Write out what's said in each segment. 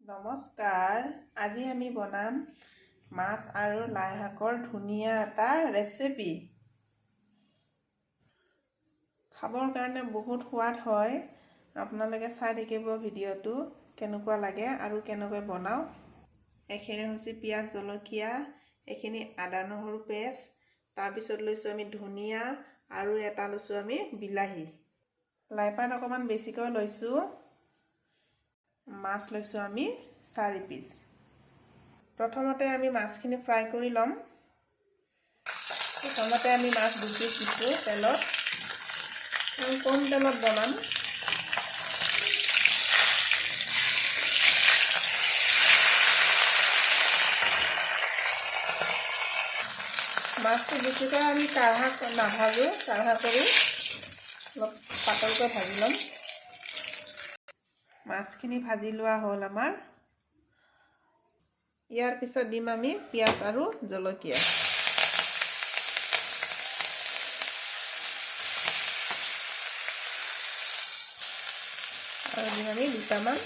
নমস্কাৰ, আজি আমি বনাম মাছ আৰু লাই শাকৰ ধুনীয়া এটা ৰেচিপি। খাবৰ কাৰণে বহুত সোৱাদ হয়। আপোনালোকে চাই থাকিব ভিডিঅ'টো কেনেকুৱা লাগে আৰু কেনেকৈ বনাও। এইখিনি হৈছে পিঁয়াজ, জলকীয়া, এইখিনি আদা নহৰু পেষ্ট, তাৰপিছত লৈছোঁ আমি ধনিয়া আৰু এটা লৈছোঁ আমি বিলাহী। লাইপাত অকণমান বেছিকৈ লৈছোঁ। মাছ লৈছোঁ আমি 4 পিচ। প্ৰথমতে আমি মাছখিনি ফ্ৰাই কৰি ল'ম। প্ৰথমতে আমি মাছ 2 পিচ দিছোঁ তেলত। আমি কম তেলত বনাম। মাছটো বেছিকৈ আমি কাঢ়া নাভাজোঁ, কাঢ়া কৰোঁ, অলপ পাতলকৈ ভাজি ল'ম। মাছখিনি ভাজি লোৱা হ'ল আমাৰ। ইয়াৰ পিছত দিম আমি পিঁয়াজ আৰু জলকীয়া। আৰু দিম আমি দুটামান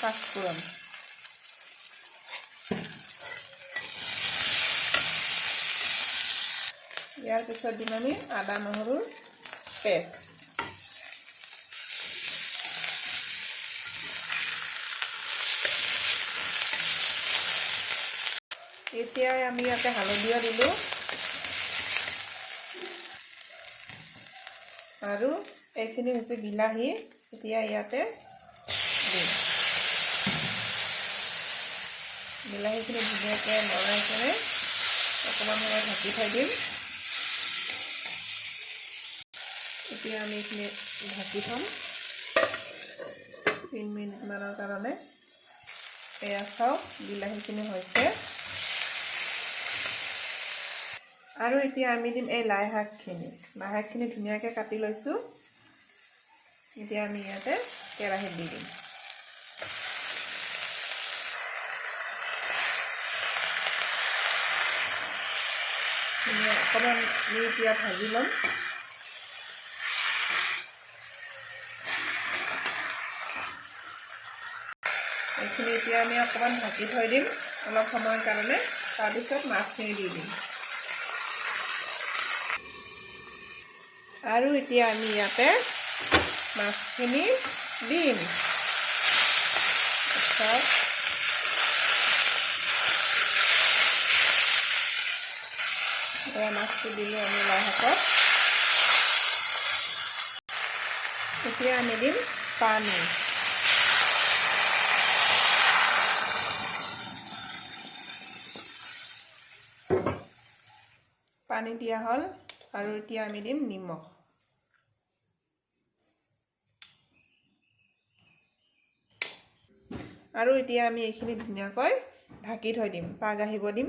পাঁচফোৰণ। ইয়াৰ পিছত দিম আমি আদা নহৰুৰ পেষ্ট। এতিয়া আমি ইয়াতে হালধিও দিলোঁ আৰু এইখিনি হৈছে বিলাহী। এতিয়া ইয়াতে দিম বিলাহীখিনি ধুনীয়াকৈ লৰাই কিনে অকণমান সময় ঢাকি থৈ দিম। এতিয়া আমি এইখিনি ঢাকি থ'ম 3 মিনিটমানৰ কাৰণে। এয়া চাওক বিলাহীখিনি হৈছে। আৰু এতিয়া আমি দিম এই লাই শাকখিনি ধুনীয়াকৈ কাটি লৈছোঁ। এতিয়া আমি ইয়াতে কেৰাহীত দি দিম। অকণমান আমি এতিয়া ভাজি ল'ম। এইখিনি এতিয়া আমি অকণমান ঢাকি থৈ দিম অলপ সময়ৰ কাৰণে। তাৰপিছত মাছখিনি দি দিম। আৰু এতিয়া আমি ইয়াতে মাছখিনি দিম। এয়া মাছটো দিলোঁ আমি লাই শাকত। এতিয়া আমি দিম পানী। পানী দিয়া হ'ল আৰু এতিয়া আমি দিম নিমখ। আৰু এতিয়া আমি এইখিনি ধুনীয়াকৈ ঢাকি থৈ দিম, পাগ আহিব দিম।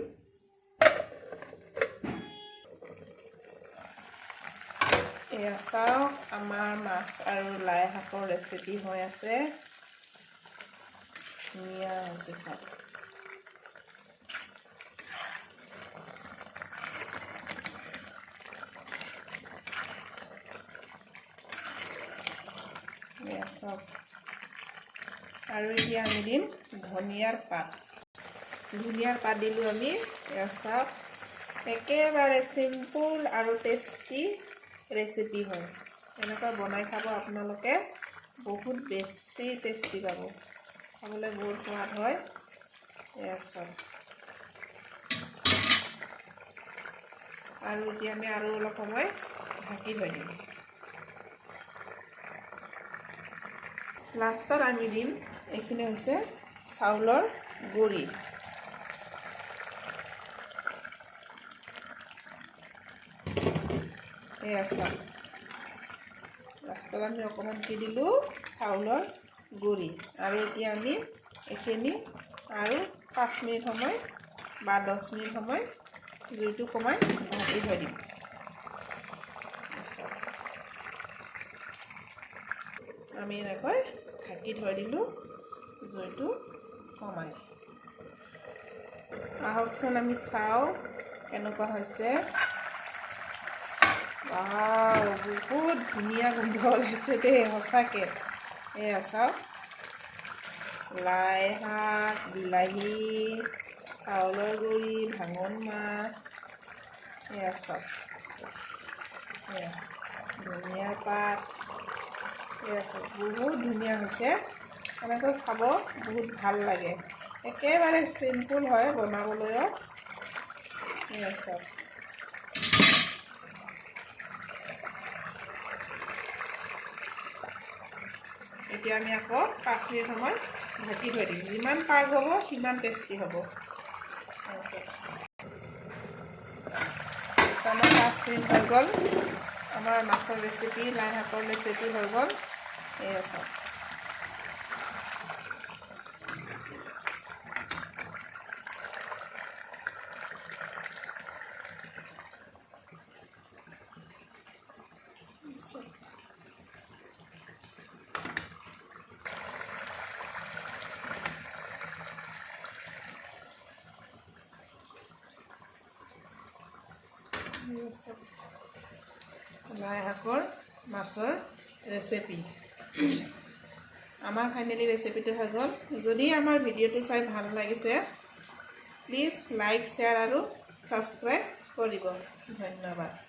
এয়া চাওক আমাৰ মাছ আৰু লাই শাকৰ ৰেচিপি হৈ আছে। ধুনীয়া হৈছে চাওক। এয়া চাওক। আৰু এতিয়া আমি দিম ধনিয়াৰ পাত। ধনিয়াৰ পাত দিলোঁ আমি। এয়া চাওক একেবাৰে চিম্পুল আৰু টেষ্টি ৰেচিপি হয়। এনেকৈ বনাই খাব আপোনালোকে, বহুত বেছি টেষ্টি পাব। খাবলৈ বহুত সোৱাদ হয়। এয়া চাওক। আৰু এতিয়া আমি আৰু অলপ সময় ঢাকি থৈ দিম। লাষ্টত আমি দিম এইখিনি হৈছে চাউলৰ গুড়ি। এয়া চাওক। লাষ্টত আমি অকণমান দি দিলোঁ চাউলৰ গুড়ি। আৰু এতিয়া আমি এইখিনি আৰু 5 মিনিট সময় বা 10 মিনিট সময় জুইটো কমাই ঢাকি থৈ দিম। আমি এনেকৈ ঢাকি থৈ দিলোঁ জুইটো কমাই। আহকচোন আমি চাওঁ কেনেকুৱা হৈছে। বহুত ধুনীয়া গোন্ধ ওলাইছে দেই সঁচাকৈ। এয়া চাওক লাই শাক, বিলাহী, চাউলৰ গুড়ি, ভাঙন মাছ, এয়া চব এয়া ধনিয়া পাত, এয়া চব বহুত ধুনীয়া হৈছে। এনেকৈ খাব বহুত ভাল লাগে। একেবাৰে চিম্পুল হয় বনাবলৈও। এয়া চব এতিয়া আমি আকৌ 5 মিনিট সময় ঢাকি থৈ দিম। যিমান পাক হ'ব সিমান টেষ্টি হ'ব। আমাৰ 5 মিনিট হৈ গ'ল। আমাৰ মাছৰ ৰেচিপি, লাই শাকৰ ৰেচিপি হৈ গ'ল। এয়া চাওক। লাই শাকৰ মাছৰ ৰেচিপি আমাৰ ফাইনেলি ৰেচিপিটো হৈ গ'ল। যদি আমাৰ ভিডিঅ'টো চাই ভাল লাগিছে, প্লিজ লাইক, শ্বেয়াৰ আৰু ছাবস্ক্ৰাইব কৰিব। ধন্যবাদ।